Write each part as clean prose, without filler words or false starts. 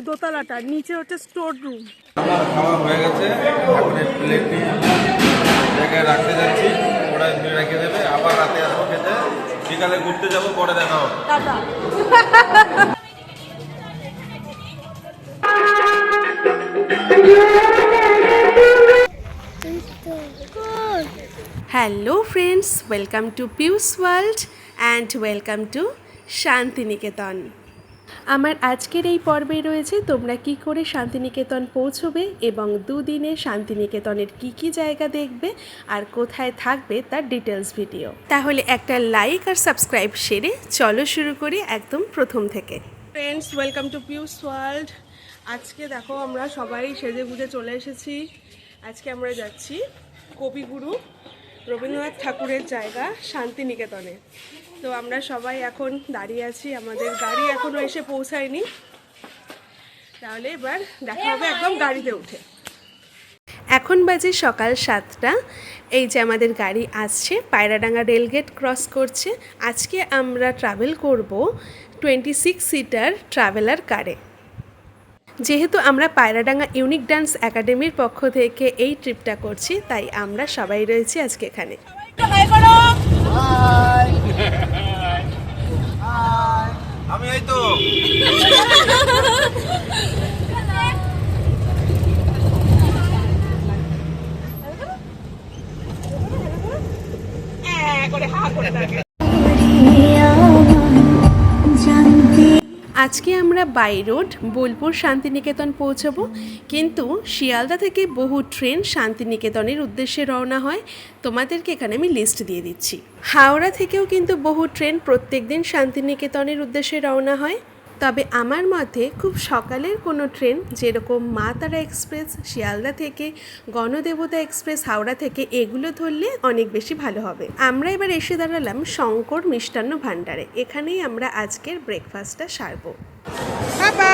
দোতলাটা, নিচে হচ্ছে store room. আমার খাওয়া হয়ে গেছে, এখন এই প্লেট নিয়ে জায়গায় রাখতে যাচ্ছি, ওরা রেখে দেবে, আবার রাতে আসবো খেতে, বিকালে ঘুরতে যাবো, পরে দেখা হবে। Tata. Hello friends, welcome to Piu's world and welcome to Shantiniketan. আমার আজকের এই পর্বে রয়েছে তোমরা কি করে শান্তিনিকেতন পৌঁছবে এবং দুদিনে শান্তিনিকেতনের কি জায়গা দেখবে আর কোথায় থাকবে তার ডিটেলস ভিডিও। তাহলে একটা লাইক আর সাবস্ক্রাইব সেরে চলো শুরু করি একদম প্রথম থেকে। Friends, welcome to Piu's world. আজকে দেখো আমরা সবাই সেজে গুজে চলে এসেছি। আজকে আমরা যাচ্ছি কবিগুরু রবীন্দ্রনাথ ঠাকুরের জায়গা শান্তিনিকেতনে। তো আমরা সবাই এখন দাঁড়িয়ে আছি, আমাদের গাড়ি এখনও এসে পৌঁছায়নি। তাহলে এবার দেখা হবে একদম গাড়িতে উঠে। এখন বাজে সকাল 7টা। এই যে আমাদের গাড়ি আসছে, পায়রাডাঙ্গা রেলগেট ক্রস করছে। আজকে আমরা ট্রাভেল করব 26 সিটার ট্রাভেলার কারে। যেহেতু আমরা পায়রাডাঙ্গা ইউনিক ডান্স একাডেমির পক্ষ থেকে এই ট্রিপটা করছি, তাই আমরা সবাই রয়েছি আজকে এখানে। আমি এই তো আজকে আমরা বাই রোড বোলপুর শান্তিনিকেতন পৌঁছবো, কিন্তু শিয়ালদা থেকে বহু ট্রেন শান্তিনিকেতনের উদ্দেশ্যে রওনা হয়। তোমাদেরকে এখানে আমি লিস্ট দিয়ে দিচ্ছি। হাওড়া থেকেও কিন্তু বহু ট্রেন প্রত্যেক দিন শান্তিনিকেতনের উদ্দেশ্যে রওনা হয়। তবে আমার মতে খুব সকালের কোনো ট্রেন, যেরকম মা তারা এক্সপ্রেস শিয়ালদা থেকে, গণদেবতা এক্সপ্রেস হাওড়া থেকে, এগুলো ধরলে অনেক বেশি ভালো হবে। আমরা এবার এসে দাঁড়ালাম শঙ্কর মিষ্টান্ন ভাণ্ডারে। এখানেই আমরা আজকের ব্রেকফাস্টটা সারবো। বাবা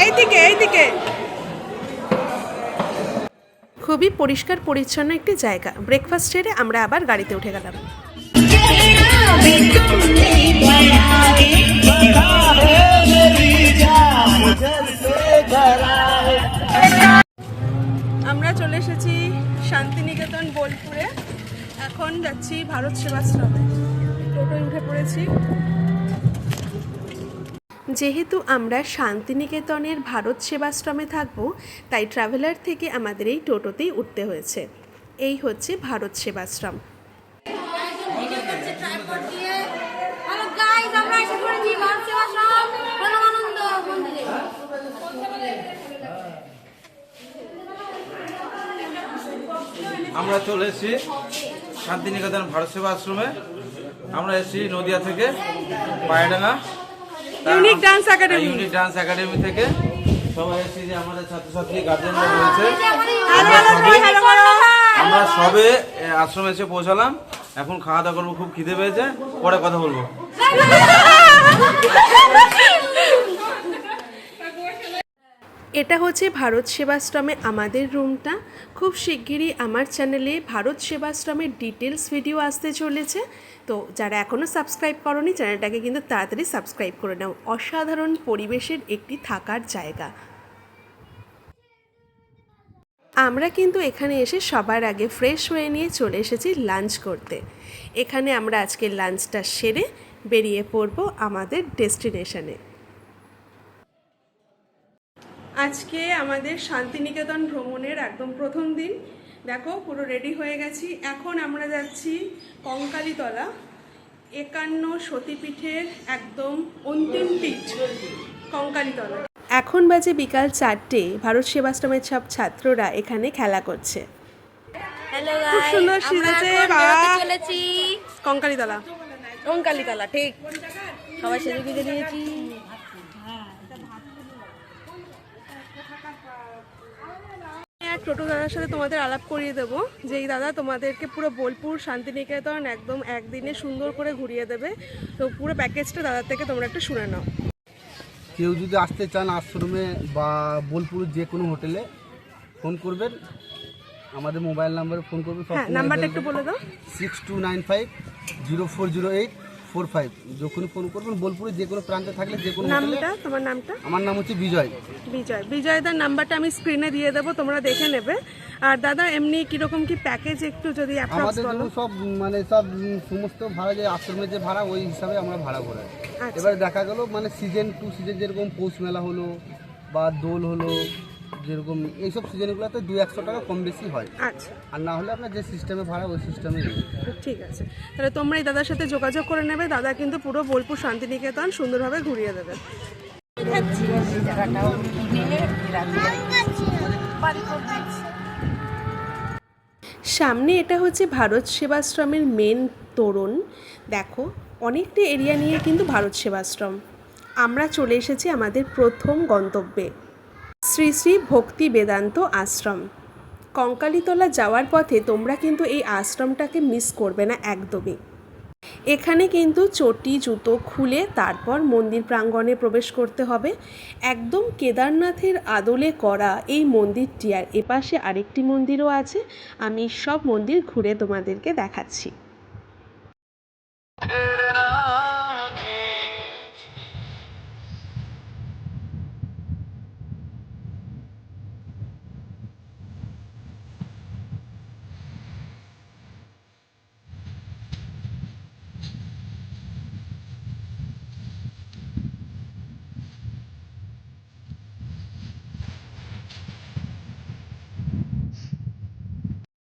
এইদিকে খুবই পরিষ্কার পরিচ্ছন্ন একটি জায়গা। ব্রেকফাস্ট সেরে আমরা আবার গাড়িতে উঠে গেলাম। আমরা চলে এসেছি শান্তিনিকেতন বোলপুরে। এখন যাচ্ছি ভারত সেবাশ্রমে। টোটোয় উঠে পড়েছি। যেহেতু আমরা শান্তিনিকেতনের ভারত সেবাশ্রমে থাকবো, তাই ট্রাভেলার থেকে আমাদের এই টোটোতেই উঠতে হয়েছে। এই হচ্ছে ভারত সেবাশ্রম। আমরা চলে এসেছি শান্তিনিকেতন ভারত সেবা আশ্রমে। আমরা এসেছি নদিয়া থেকে, পায়রাডাঙ্গা ইউনিক ডান্স একাডেমি থেকে সবাই এসেছি। যে আমাদের ছাত্রছাত্রী গার্জেনরা রয়েছে, আমরা সবে আশ্রমে এসে পৌঁছালাম। এখন খাওয়া দাওয়া করবো, খুব খিদে পেয়েছে, পরে কথা বলবো। এটা হচ্ছে ভারত সেবাশ্রমে আমাদের রুমটা। খুব শিগগিরই আমার চ্যানেলে ভারত সেবাশ্রমের ডিটেলস ভিডিও আসতে চলেছে। তো যারা এখনও সাবস্ক্রাইব করোনি, চ্যানেলটাকে কিন্তু তাড়াতাড়ি সাবস্ক্রাইব করে নাও। অসাধারণ পরিবেশের একটি থাকার জায়গা। আমরা কিন্তু এখানে এসে সবার আগে ফ্রেশ হয়ে নিয়ে চলে এসেছি লাঞ্চ করতে। এখানে আমরা আজকে লাঞ্চটা সেরে বেরিয়ে পড়ব আমাদের ডেস্টিনেশনে। আজকে আমাদের শান্তিনিকেতন ভ্রমণের একদম প্রথম দিন। দেখো পুরো রেডি হয়ে গেছি। এখন আমরা যাচ্ছি কঙ্কালীতলা, 51 সতীপীঠের একদম অন্তিম পীঠ কঙ্কালীতলা। এখন বাজে বিকাল 4টে। ভারত সেবাশ্রমের সব ছাত্ররা এখানে খেলা করছে। হ্যালো খুব গাইস, সুন্দর সেজেছে। চলেছি কঙ্কালীতলা, কঙ্কালীতলা, ঠিক সবাই সেজে গুজে নিয়েছি। এক টোটো দাদার সাথে তোমাদের আলাপ করিয়ে দেবো, যে এই দাদা তোমাদেরকে পুরো বোলপুর শান্তিনিকেতন একদম একদিনে সুন্দর করে ঘুরিয়ে দেবে। তো পুরো প্যাকেজটা দাদার থেকে তোমরা একটু শুনে নাও। কেউ যদি আসতে চান আশ্রমে বা বোলপুর যে কোনো হোটেলে ফোন করবেন, আমাদের মোবাইল নাম্বারে ফোন করবেন। হ্যাঁ, নাম্বারটা একটু বলে দাও। 6295 0408 45 যখনই ফোন করবেন বোলপুরে যে কোনো প্রান্তে থাকলে যে কোনো হোটেলে। নামটা তোমার নামটা? আমার নাম হচ্ছে বিজয়। বিজয়দার নাম্বারটা আমি স্ক্রিনে দিয়ে দেবো, তোমরা দেখে নেবে। আর দাদা এমনি কিরকম কি প্যাকেজ একটু যদি অ্যাপ্রক্স আমাদের বলো। জন্য সব মানে সব সমস্ত ভাড়া যে আশ্রমের যে ভাড়া ওই হিসাবে আমরা ভাড়া করে। আচ্ছা। এবারে দেখা গেল মানে সিজন টু সিজন যেরকম পৌষ মেলা হলো বা দোল হলো, যেরকম এইসব সিজনগুলোতে 200-100 টাকা কম বেশি হয়। আচ্ছা, আর না হলে আপনার যে সিস্টেমে ভাড়া ওই সিস্টেমে। ঠিক আছে। তাহলে তোমরা এই দাদার সাথে যোগাযোগ করে নেবে, দাদা কিন্তু পুরো বোলপুর শান্তিনিকেতন সুন্দরভাবে ঘুরিয়ে দেবে। সামনে এটা হচ্ছে ভারত সেবাশ্রমের মেন তোরণ। দেখো অনেকটা এরিয়া নিয়ে কিন্তু ভারত সেবাশ্রম। আমরা চলে এসেছি আমাদের প্রথম গন্তব্যে, শ্রী শ্রী ভক্তি বেদান্ত আশ্রম। কঙ্কালীতলা যাওয়ার পথে তোমরা কিন্তু এই আশ্রমটাকে মিস করবে না একদমই। এখানে কিন্তু চটি জুতো খুলে তারপর মন্দির প্রাঙ্গণে প্রবেশ করতে হবে। একদম কেদারনাথের আদলে করা এই মন্দিরটি, আর এপাশে আরেকটি মন্দিরও আছে। আমি সব মন্দির ঘুরে তোমাদেরকে দেখাচ্ছি।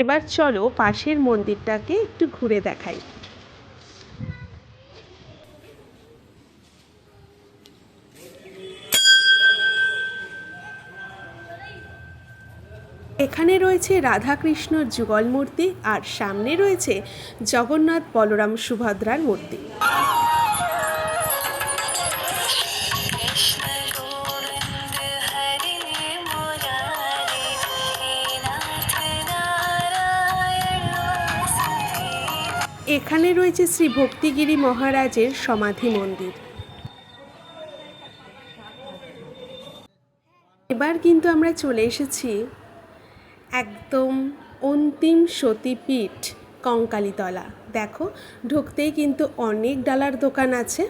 এবার চলো পাশের মন্দিরটাকে একটু ঘুরে দেখাই। এখানে রয়েছে রাধাকৃষ্ণর যুগল মূর্তি, আর সামনে রয়েছে জগন্নাথ বলরাম সুভদ্রার মূর্তি। এখানে রয়েছে শ্রী ভক্তিগিরি মহারাজের সমাধি মন্দির। এবার কিন্তু আমরা চলে এসেছি একদম অন্তিম সতীপীঠ কঙ্কালীতলা। দেখো ঢুকতেই কিন্তু অনেক ডালার দোকান আছে।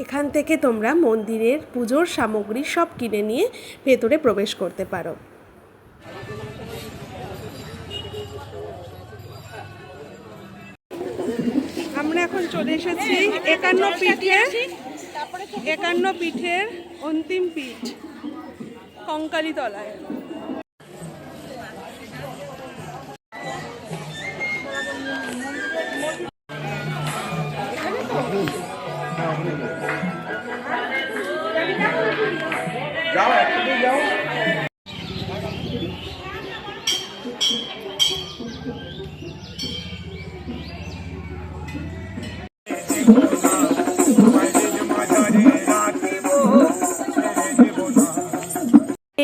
এখান থেকে তোমরা মন্দিরের পুজোর সামগ্রী সব কিনে নিয়ে ভেতরে প্রবেশ করতে পারো। আমরা এখন চলে এসেছি 51 পীঠের অন্তিম পীঠ কঙ্কালীতলায়।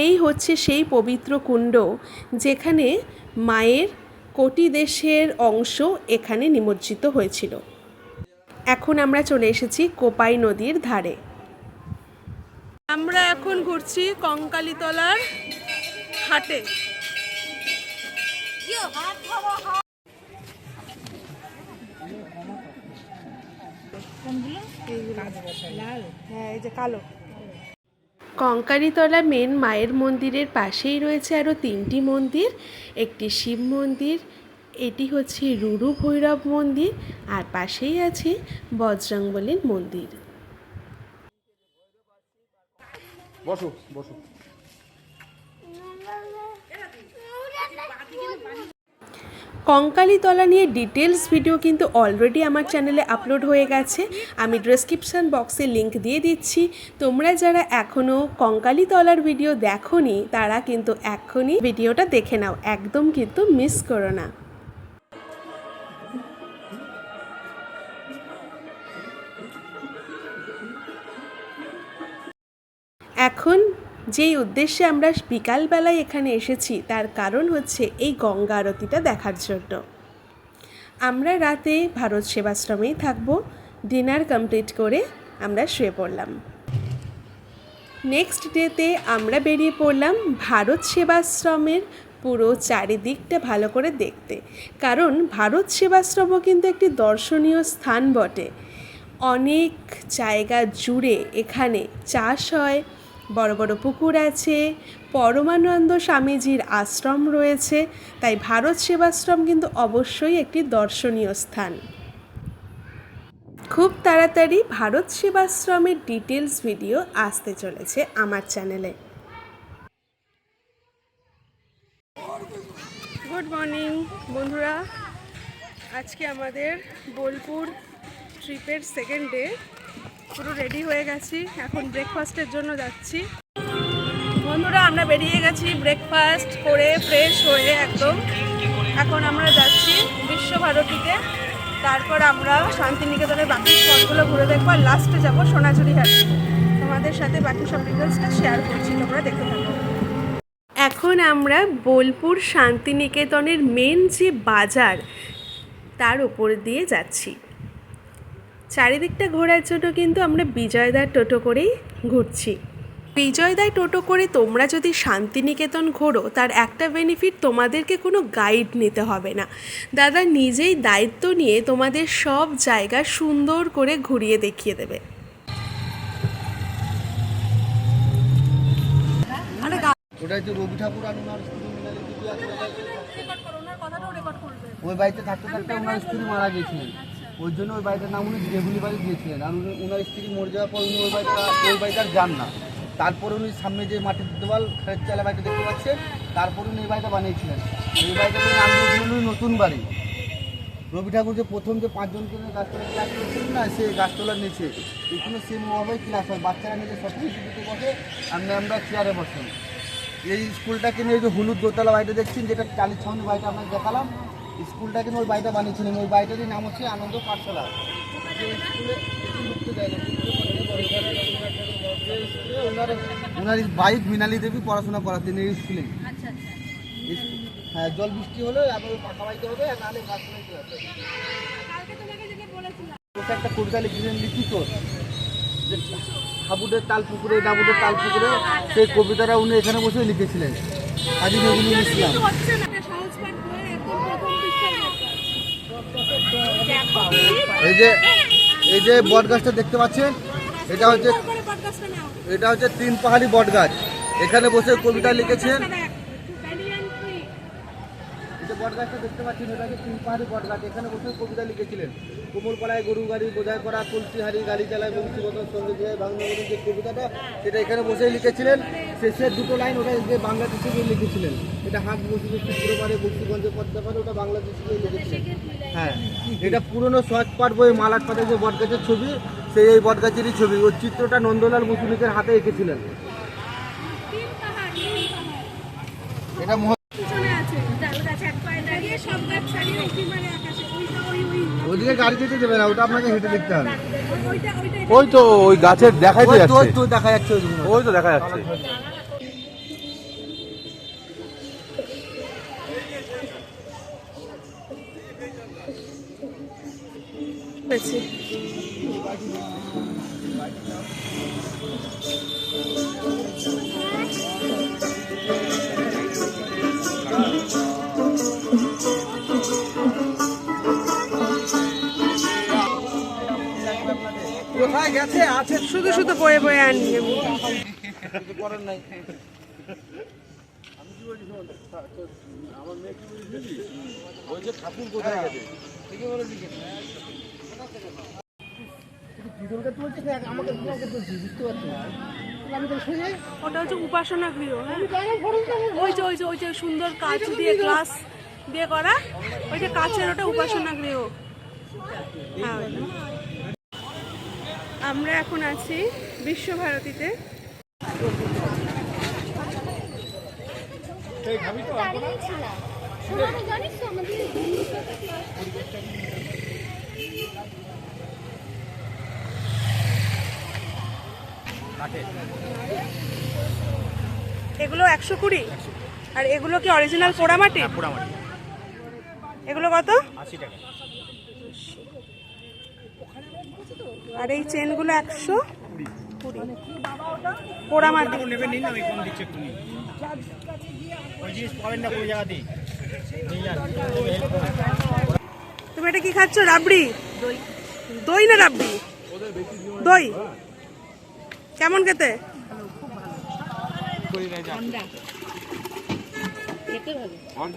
এই হচ্ছে সেই পবিত্র কুণ্ড যেখানে মায়ের কোটি দেশের অংশ এখানে নিমজ্জিত হয়েছিল। এখন আমরা চলে এসেছি কোপাই নদীর ধারে। আমরা এখন ঘুরছি কঙ্কালীতলার হাটে। হ্যাঁ, এই যে কালো। কঙ্কালীতলা মেন মায়ের মন্দিরের পাশেই রয়েছে আরও 3টি মন্দির। একটি শিব মন্দির, এটি হচ্ছে রুরু ভৈরব মন্দির, আর পাশেই আছে বজরংবলীর মন্দির। বসো বসো। কঙ্কালীতলা নিয়ে ডিটেলস ভিডিও কিন্তু অলরেডি আমার চ্যানেলে আপলোড হয়ে গেছে। আমি ডেসক্রিপশন বক্সে লিংক দিয়ে দিচ্ছি। তোমরা যারা এখনও কঙ্কালীতলার ভিডিও দেখোনি তারা কিন্তু এখনই ভিডিওটা দেখে নাও, একদম কিন্তু মিস করো না। এখন যেই উদ্দেশ্যে আমরা বিকালবেলায় এখানে এসেছি তার কারণ হচ্ছে এই গঙ্গা আরতিটা দেখার জন্য। আমরা রাতে ভারত সেবাশ্রমেই থাকবো। ডিনার কমপ্লিট করে আমরা শুয়ে পড়লাম। নেক্সট ডেতে আমরা বেরিয়ে পড়লাম ভারত সেবাশ্রমের পুরো চারিদিকটা ভালো করে দেখতে, কারণ ভারত সেবাশ্রমও কিন্তু একটি দর্শনীয় স্থান বটে। অনেক জায়গা জুড়ে এখানে চাষ হয়, বড় বড় পুকুর আছে, পরমানন্দ স্বামীজির আশ্রম রয়েছে, তাই ভারত সেবাশ্রম কিন্তু অবশ্যই একটি দর্শনীয় স্থান। খুব তাড়াতাড়ি ভারত সেবাশ্রমের ডিটেলস ভিডিও আসতে চলেছে আমার চ্যানেলে। গুড মর্নিং বন্ধুরা, আজকে আমাদের বোলপুর ট্রিপের সেকেন্ড ডে। পুরো রেডি হয়ে গেছি, এখন ব্রেকফাস্টের জন্য যাচ্ছি। বন্ধুরা আমরা বেরিয়ে গেছি ব্রেকফাস্ট করে ফ্রেশ হয়ে একদম। এখন আমরা যাচ্ছি বিশ্বভারতীতে, তারপর আমরা শান্তিনিকেতনের বাকি স্পটগুলো ঘুরে দেখবো, আর লাস্টে যাবো সোনাঝুরি হাট। তোমাদের সাথে বাকি সব ডিটেলসটা শেয়ার করছি, তোমরা দেখতে থাকো। এখন আমরা বোলপুর শান্তিনিকেতনের মেন যে বাজার তার উপর দিয়ে যাচ্ছি। চারিদিকটা ঘোরার জন্য কিন্তু আমরা বিজয়দার টোটো করেই ঘুরছি। বিজয়দায় টোটো করে তোমরা যদি শান্তিনিকেতন ঘোরো, তার একটা বেনিফিট, তোমাদেরকে কোনো গাইড নিতে হবে না। দাদা নিজেই দায়িত্ব নিয়ে তোমাদের সব জায়গা সুন্দর করে ঘুরিয়ে দেখিয়ে দেবে। ওটা হচ্ছে রবি ঠাকুর আর ওনার স্ত্রী ওই বাড়িতে থাকতে থাকতে ওনার স্ত্রী মারা গিয়েছিলেন, ওই জন্য ওই বাড়িটার নাম উনি বেগুলি বাড়ি দিয়েছিলেন। আর ওনার স্ত্রী মরে যাওয়ার পর উনি ওই বাড়িটার যান না। তারপর উনি সামনে যে মাটির দেওয়াল খেত চালা বাড়িটা দেখতে পাচ্ছেন, তারপর উনি এই বাড়িটা বানিয়েছিলেন। এই বাড়িটা নাম দিয়েছিলেন উনি নতুন বাড়ি। রবি ঠাকুর যে প্রথম যে 5 জনকে গাছতলা ক্লাস করেছিলেন না, সেই গাছতলার নিচে এখানে সেমভাবেই ক্লাস হয়। বাচ্চারা নিজে সব কিছু দিতে বসে, আমরা চেয়ারে বসেন। এই স্কুলটাকে নিয়ে যে হলুদ দোতলা বাড়িটা দেখছেন, যেটা টালির ছাউনি বাড়িটা আপনাকে দেখালাম, স্কুলটাকে নিয়ে ওই বাড়িটা বানিয়েছিলেন। ওই বাড়িটারই নাম হচ্ছে আনন্দ পাঠশালা। ওনার বাইক মৃণালী দেবী পড়াশোনা করাতেন এই স্কুলে। হ্যাঁ, জল বৃষ্টি হলে আপনার পাকা বাইতে হবে, নাহলে গাছ লাগাইতে হবে। একটা কবিতা লিখেছিলেন লিখিত, যে হাবুদের তাল পুকুরে ডাবুদের তাল পুকুরে, সেই কবিতাটা উনি এখানে বসে লিখেছিলেন, কাজী নজরুল ইসলাম। এই যে বট গাছটা দেখতে পাচ্ছেন, এটা হচ্ছে 3 পাহাড়ি বট গাছ। এখানে বসে কবিতা লিখেছেন। বট গাছটা দেখতে পাচ্ছেন, এটা হচ্ছে 3 পাহাড়ি বট গাছ। এখানে বসে কবিতা লিখেছিলেন। কোমল পাড়ায় গরু গাড়ি বোঝাই করা, কলসি হাড়ি গাড়ি চালায় বংশীবদন সঙ্গে যায় বাংলা বলেন, যে কবিতাটা সেটা এখানে বসেই লিখেছিলেন। শেষের 2 লাইন ওটা যে বাংলাদেশে গিয়ে লিখেছিলেন, এটা হাট বসে পুরো পারে বংশীগঞ্জের পদ্মা পারে, ওটা বাংলাদেশে গিয়ে লিখেছিলেন। হ্যাঁ, এটা পুরনো শর্ট পাট বই মালাট পাতে যে বটগাছের ছবি, সেই এই বটগাছেরই ছবি। ওই চিত্রটা নন্দলাল মুসুলিকের হাতে এঁকেছিলেন। এটা ওইদিকে গাড়ি যেতে দেবে না, ওটা আপনাকে হেঁটে দেখতে হবে। ওই তো ওই গাছের দেখাই যাচ্ছে, ওই তো দেখা যাচ্ছে, ওই তো দেখা যাচ্ছে। কোথায় গেছে আছে, শুধু শুধু বয়ে বয়ে আনি আমি। করেন নাই। ওই যে ঠাকুর কোথায় গেছে, ঠিকই বলে দিকে ওটা হচ্ছে উপাসনা গৃহ। ওই যে সুন্দর কাঁচ দিয়ে গ্লাস দিয়ে করা, ওই যে কাঁচের, ওটা উপাসনা গৃহ। হ্যাঁ, আমরা এখন আছি বিশ্বভারতীতে। এগুলো 120, আর এগুলো কি অরিজিনাল পোড়ামাটি? এগুলো কত? 80 টাকা। আর এই চেনগুলো 120 পোড়ামাটি। তুমি এটা কি খাচ্ছ? রাবড়ি? দই না রাবড়ি? দই। কেমন খেতে?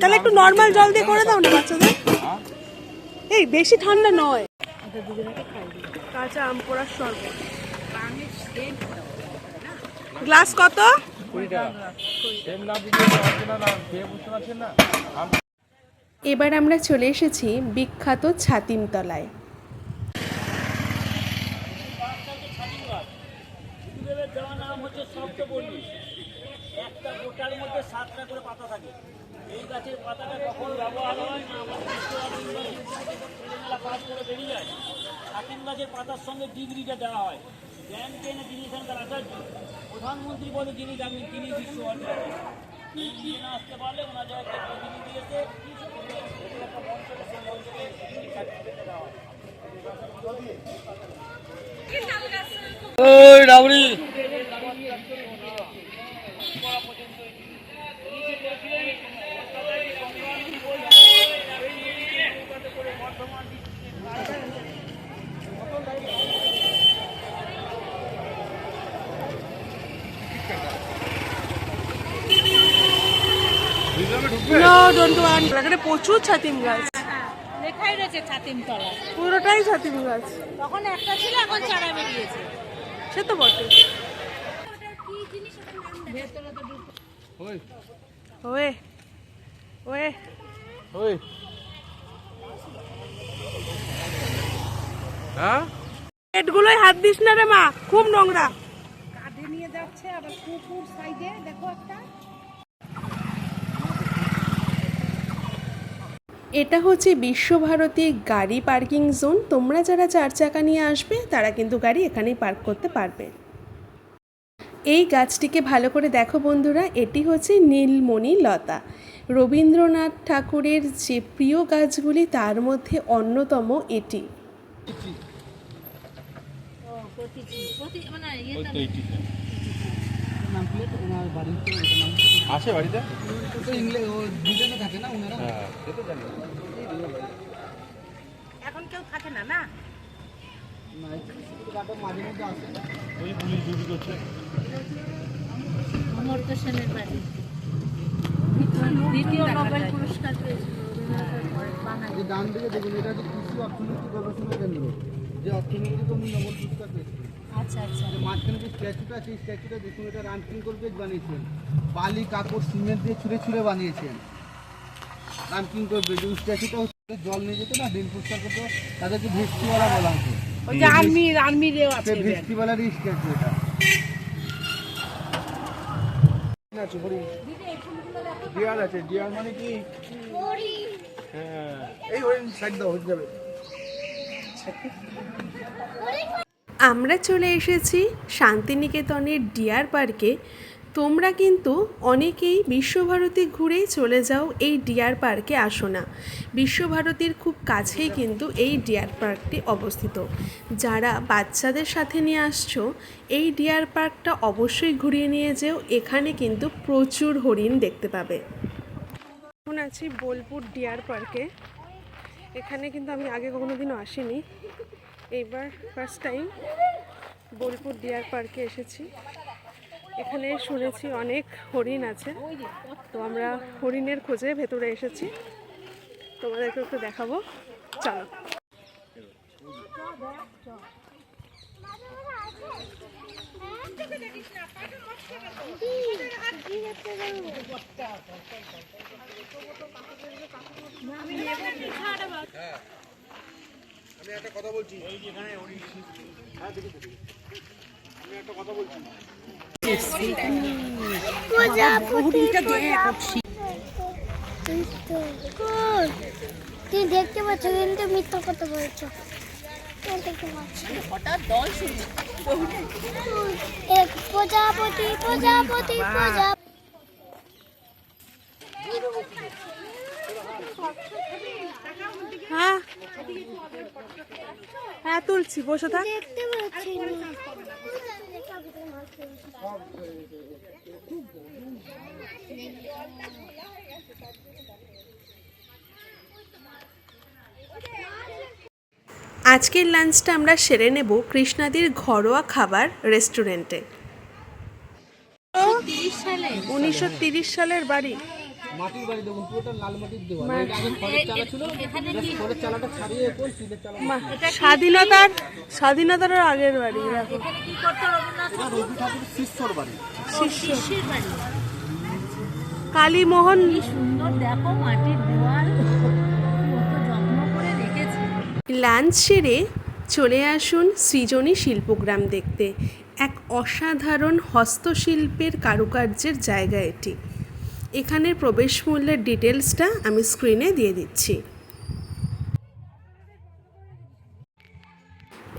তাহলে একটু নর্মাল জল দিয়ে করে দাও না বাচ্চাদের। এই বেশি ঠান্ডা নয়। কাঁচা আম পোড়ার শরবত। গ্লাস কত? এবার আমরা চলে এসেছি বিখ্যাত ছাতিমতলায়। একটা গোটার মধ্যে 7টা করে পাতা থাকে। এই গাছের পাতাটা কখন ব্যবহার হয় না আমাদের পাস করে বেরিয়ে যায়। ছাতিম গাছের পাতার সঙ্গে ডিগ্রিটা দেওয়া হয়। জ্ঞান কেন যিনি এখানকার আচার্য প্রধানমন্ত্রী পদে যিনি যাবেন তিনি বিশ্ব অর্জন না আসতে পারলে ওনার জায়গায় প্রতিনিধি এসে একটা মঞ্চকে সেই মঞ্চকে দেওয়া হয়। ওই রাবড়ি প্রচুর ছাতিম গাছ, লেখাই রয়েছে ছাতিমতলা। পুরোটাই ছাতিম গাছ। তখন একটা ছিল, এখন চারা বেরিয়েছে। সে তো বটে। ওয়ে ওয়ে ওই হ্যাঁ এটগুলোই হাত দিস না রে মা, খুব নোংরা। কাঁধে নিয়ে যাচ্ছে, আবার কুকুর সাইডে দেখো একটা। এটা হচ্ছে বিশ্বভারতী গাড়ি পার্কিং জোন। তোমরা যারা 4 চাকা নিয়ে আসবে তারা কিন্তু গাড়ি এখানেই পার্ক করতে পারবে। এই গাছটিকে ভালো করে দেখো বন্ধুরা, এটি হচ্ছে নীলমণি লতা। রবীন্দ্রনাথ ঠাকুরের যে প্রিয় গাছগুলি তার মধ্যে অন্যতম এটি। আছে বাড়িতে থাকে না ওনারা। এখন কেউ থাকে না না। ওই পুলিশ ডিউটি করছে। অমর্ত্য সেনের বাড়ি দ্বিতীয় নোবেল পুরস্কার পেয়েছিল। যে ডান দিকে দেখুন, এটা হচ্ছে কৃষি অর্থনৈতিক গবেষণা কেন্দ্র, যে অর্থনীতিতে উনি নোবেল পুরস্কার পেয়েছেন। আচ্ছা আচ্ছা। মাঝখানে যে স্ট্যাচুটা আছে, এই স্ট্যাচুটা দেখুন, এটা রামকিং করবেজ বানিয়েছেন, বালি কাপড় সিমেন্ট দিয়ে ছুঁড়ে ছুঁড়ে বানিয়েছেন রামকিং করবেজ। ওই স্ট্যাচুটা হচ্ছে জল নিয়ে যেত না, দিন পরিষ্কার করতো, তাদেরকে ভেস্টিওয়ালা বলা হতো। ওই যে আর্মিরেও আছে। ভেস্টিওয়ালারই স্ট্যাচু এটা। ডিয়ার আছে, ডিয়ার মানে কি? হ্যাঁ, এই হরিণ সাইড দাও, হয়ে যাবে। আমরা চলে এসেছি শান্তিনিকেতনের ডিয়ার পার্কে। তোমরা কিন্তু অনেকেই বিশ্বভারতী ঘুরেই চলে যাও, এই ডিয়ার পার্কে আসো না। বিশ্বভারতীর খুব কাছেই কিন্তু এই ডিয়ার পার্কটি অবস্থিত। যারা বাচ্চাদের সাথে নিয়ে আসছো, এই ডিয়ার পার্কটা অবশ্যই ঘুরিয়ে নিয়ে যেও। এখানে কিন্তু প্রচুর হরিণ দেখতে পাবে। এখন আছি বোলপুর ডিয়ার পার্কে। এখানে কিন্তু আমি আগে কোনোদিনও আসিনি, এইবার ফার্স্ট টাইম বোলপুর ডিয়ার পার্কে এসেছি। এখানে শুনেছি অনেক হরিণ আছে, তো আমরা হরিণের খোঁজে ভেতরে এসেছি, তোমাদেরকে একটু দেখাবো, চলো। আমি একটা কথা বলছি, আমি একটা কথা বলছি। তুই দেখতে পাচ্ছ কিন্তু মিথ্যা কথা বলছো। প্রজাপতি প্রজাপতি প্রজাপতি। হ্যাঁ হ্যাঁ তুলছি, বসে থাক। দেখতে পাচ্ছি না। আজকের লাঞ্চটা আমরা সেরে নেব কৃষ্ণাদির ঘরোয়া খাবার রেস্টুরেন্টে। 1930 সালের বাড়ি। মাটির বাড়ি দেখুন, পুরোটা লাল মাটির দেওয়া। এর আগে খড়ের চালা ছিল, খড়ের চালাটা ছাড়িয়ে এখন স্টিলের চালা। স্বাধীনতার আগের বাড়ি। দেখো এটা রবি ঠাকুর শিষ্যর বাড়ি। কালীমোহন। সুন্দর দেখো মাটির দেওয়াল, কত যত্ন করে রেখেছে। লাঞ্চ সেরে চলে আসুন সৃজনী শিল্পগ্রাম দেখতে। এক অসাধারণ হস্তশিল্পের কারুকার্যের জায়গা এটি। এখানের প্রবেশ মূল্যের ডিটেলসটা আমি স্ক্রিনে দিয়ে দিচ্ছি।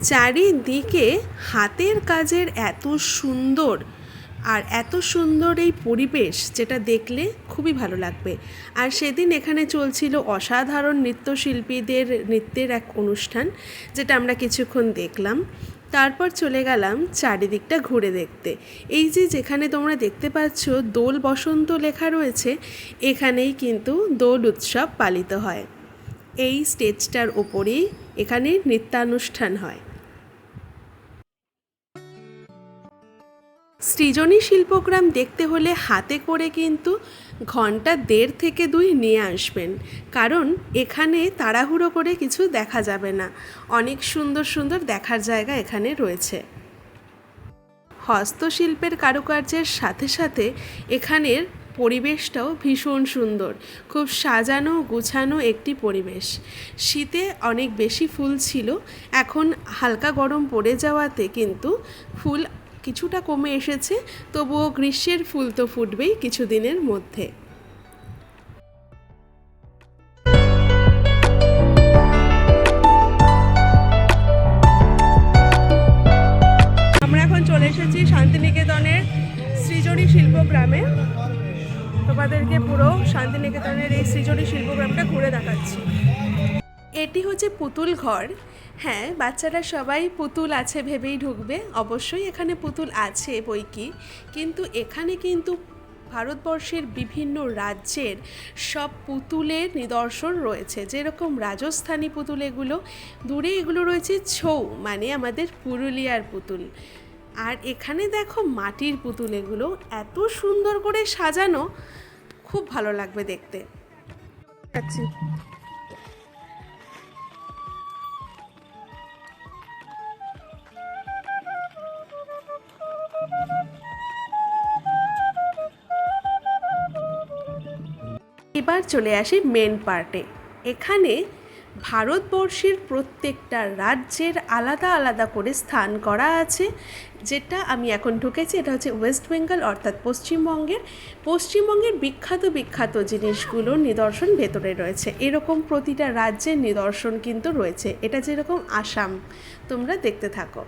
চারিদিকে হাতের কাজের এত সুন্দর আর এত সুন্দর এই পরিবেশ, যেটা দেখলে খুবই ভালো লাগবে। আর সেদিন এখানে চলছিল অসাধারণ নৃত্যশিল্পীদের নৃত্যের এক অনুষ্ঠান, যেটা আমরা কিছুক্ষণ দেখলাম। তারপর চলে গেলাম চারিদিকটা ঘুরে দেখতে। এই যে যেখানে তোমরা দেখতে পাচ্ছ দোল বসন্ত লেখা রয়েছে, এখানেই কিন্তু দোল উৎসব পালিত হয়। এই স্টেজটার ওপরেই এখানে নৃত্যানুষ্ঠান হয়। সৃজনী শিল্পগ্রাম দেখতে হলে হাতে করে কিন্তু ঘন্টা 1.5 থেকে 2 নিয়ে আসবেন, কারণ এখানে তাড়াহুড়ো করে কিছু দেখা যাবে না। অনেক সুন্দর সুন্দর দেখার জায়গা এখানে রয়েছে। হস্তশিল্পের কারুকার্যের সাথে সাথে এখানের পরিবেশটাও ভীষণ সুন্দর, খুব সাজানো গুছানো একটি পরিবেশ। শীতে অনেক বেশি ফুল ছিল, এখন হালকা গরম পড়ে যাওয়াতে কিন্তু ফুল কিছুটা কমে এসেছে, তবুও গ্রীষ্মের ফুল তো ফুটবেই কিছুদিনের মধ্যে। আমরা এখন চলে এসেছি শান্তিনিকেতনের সৃজনী শিল্পগ্রামে। তোমাদেরকে পুরো শান্তিনিকেতনের এই সৃজনী শিল্পগ্রামটা ঘুরে দেখাচ্ছি। এটি হচ্ছে পুতুল ঘর। হ্যাঁ, বাচ্চারা সবাই পুতুল আছে ভেবেই ঢুকবে। অবশ্যই এখানে পুতুল আছে বইকি, কিন্তু এখানে কিন্তু ভারতবর্ষের বিভিন্ন রাজ্যের সব পুতুলের নিদর্শন রয়েছে। যেরকম রাজস্থানী পুতুল এগুলো, দূরে এগুলো রয়েছে ছৌ, মানে আমাদের পুরুলিয়ার পুতুল। আর এখানে দেখো মাটির পুতুল, এগুলো এত সুন্দর করে সাজানো, খুব ভালো লাগবে দেখতে। আচ্ছা, এবার চলে আসি মেন পার্টে। এখানে ভারতবর্ষের প্রত্যেকটা রাজ্যের আলাদা আলাদা করে স্থান করা আছে। যেটা আমি এখন ঢুকেছি, এটা হচ্ছে ওয়েস্ট বেঙ্গল, অর্থাৎ পশ্চিমবঙ্গের বিখ্যাত বিখ্যাত জিনিসগুলোর নিদর্শন ভেতরে রয়েছে। এরকম প্রতিটা রাজ্যের নিদর্শন কিন্তু রয়েছে। এটা যেরকম আসাম, তোমরা দেখতে থাকো।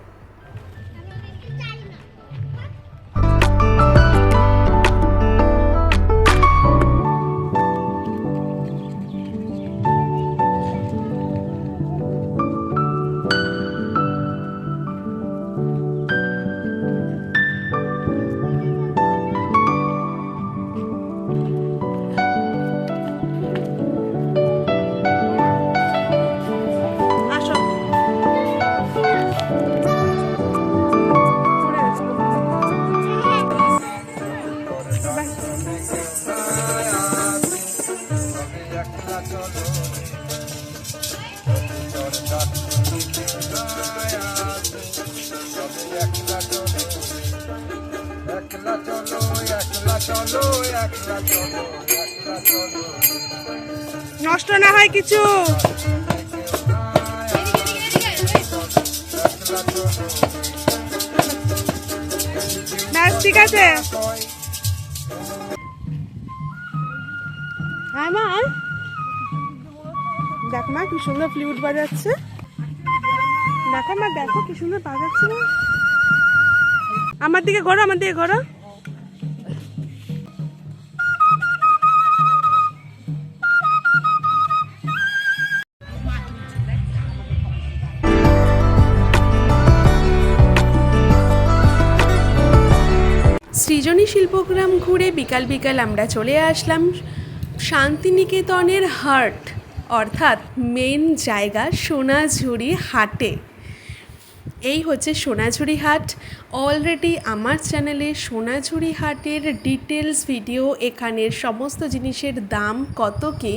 নষ্ট না হয় কিছু। ঠিক আছে। হ্যাঁ মা, দেখো মা কি সুন্দর ফ্লুট বাজাচ্ছে। দেখো মা, দেখো কি সুন্দর বাজাচ্ছে না। আমার দিকে ঘোরো, আমার দিকে ঘোরো। সৃজনী এক্ষুনি শিল্পগ্রাম ঘুরে বিকাল বিকাল আমরা চলে আসলাম শান্তিনিকেতনের হার্ট অর্থাৎ মেন জায়গা সোনাঝুরি হাটে। এই হচ্ছে সোনাঝুরি হাট। অলরেডি আমার চ্যানেলে সোনাঝুরি হাটের ডিটেলস ভিডিও, এখানের সমস্ত জিনিসের দাম কত কী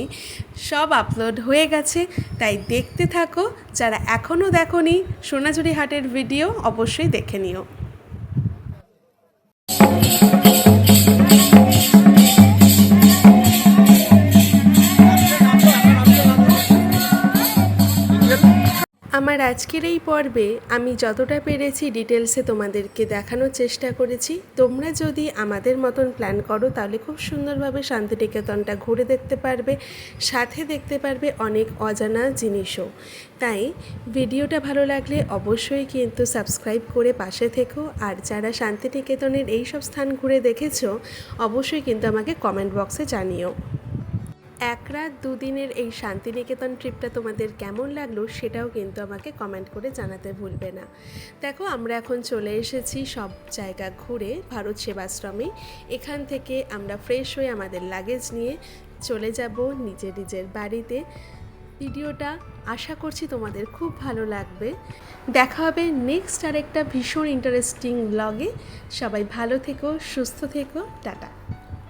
সব আপলোড হয়ে গেছে, তাই দেখতে থাকো। যারা এখনও দেখোনি সোনাঝুরি হাটের ভিডিও অবশ্যই দেখে নিও। আমার আজকের এই পর্বে আমি যতটা পেরেছি ডিটেলসে তোমাদেরকে দেখানোর চেষ্টা করেছি। তোমরা যদি আমাদের মতন প্ল্যান করো তাহলে খুব সুন্দরভাবে শান্তিনিকেতনটা ঘুরে দেখতে পারবে, সাথে দেখতে পারবে অনেক অজানা জিনিসও। তাই ভিডিওটা ভালো লাগলে অবশ্যই কিন্তু সাবস্ক্রাইব করে পাশে থেকো। আর যারা শান্তিনিকেতনের এই সব স্থান ঘুরে দেখেছো অবশ্যই কিন্তু আমাকে কমেন্ট বক্সে জানিও। 1 রাত 2 দিনের এই শান্তিনিকেতন ট্রিপটা তোমাদের কেমন লাগলো সেটাও কিন্তু আমাকে কমেন্ট করে জানাতে ভুলবে না। দেখো আমরা এখন চলে এসেছি সব জায়গা ঘুরে ভারত সেবাশ্রমে। এখান থেকে আমরা ফ্রেশ হয়ে আমাদের লাগেজ নিয়ে চলে যাব নিজের বাড়িতে। ভিডিওটা আশা করছি তোমাদের খুব ভালো লাগবে। দেখা হবে নেক্সট আরেকটা ভীষণ ইন্টারেস্টিং ব্লগে। সবাই ভালো থেকো, সুস্থ থেকো, টাটা।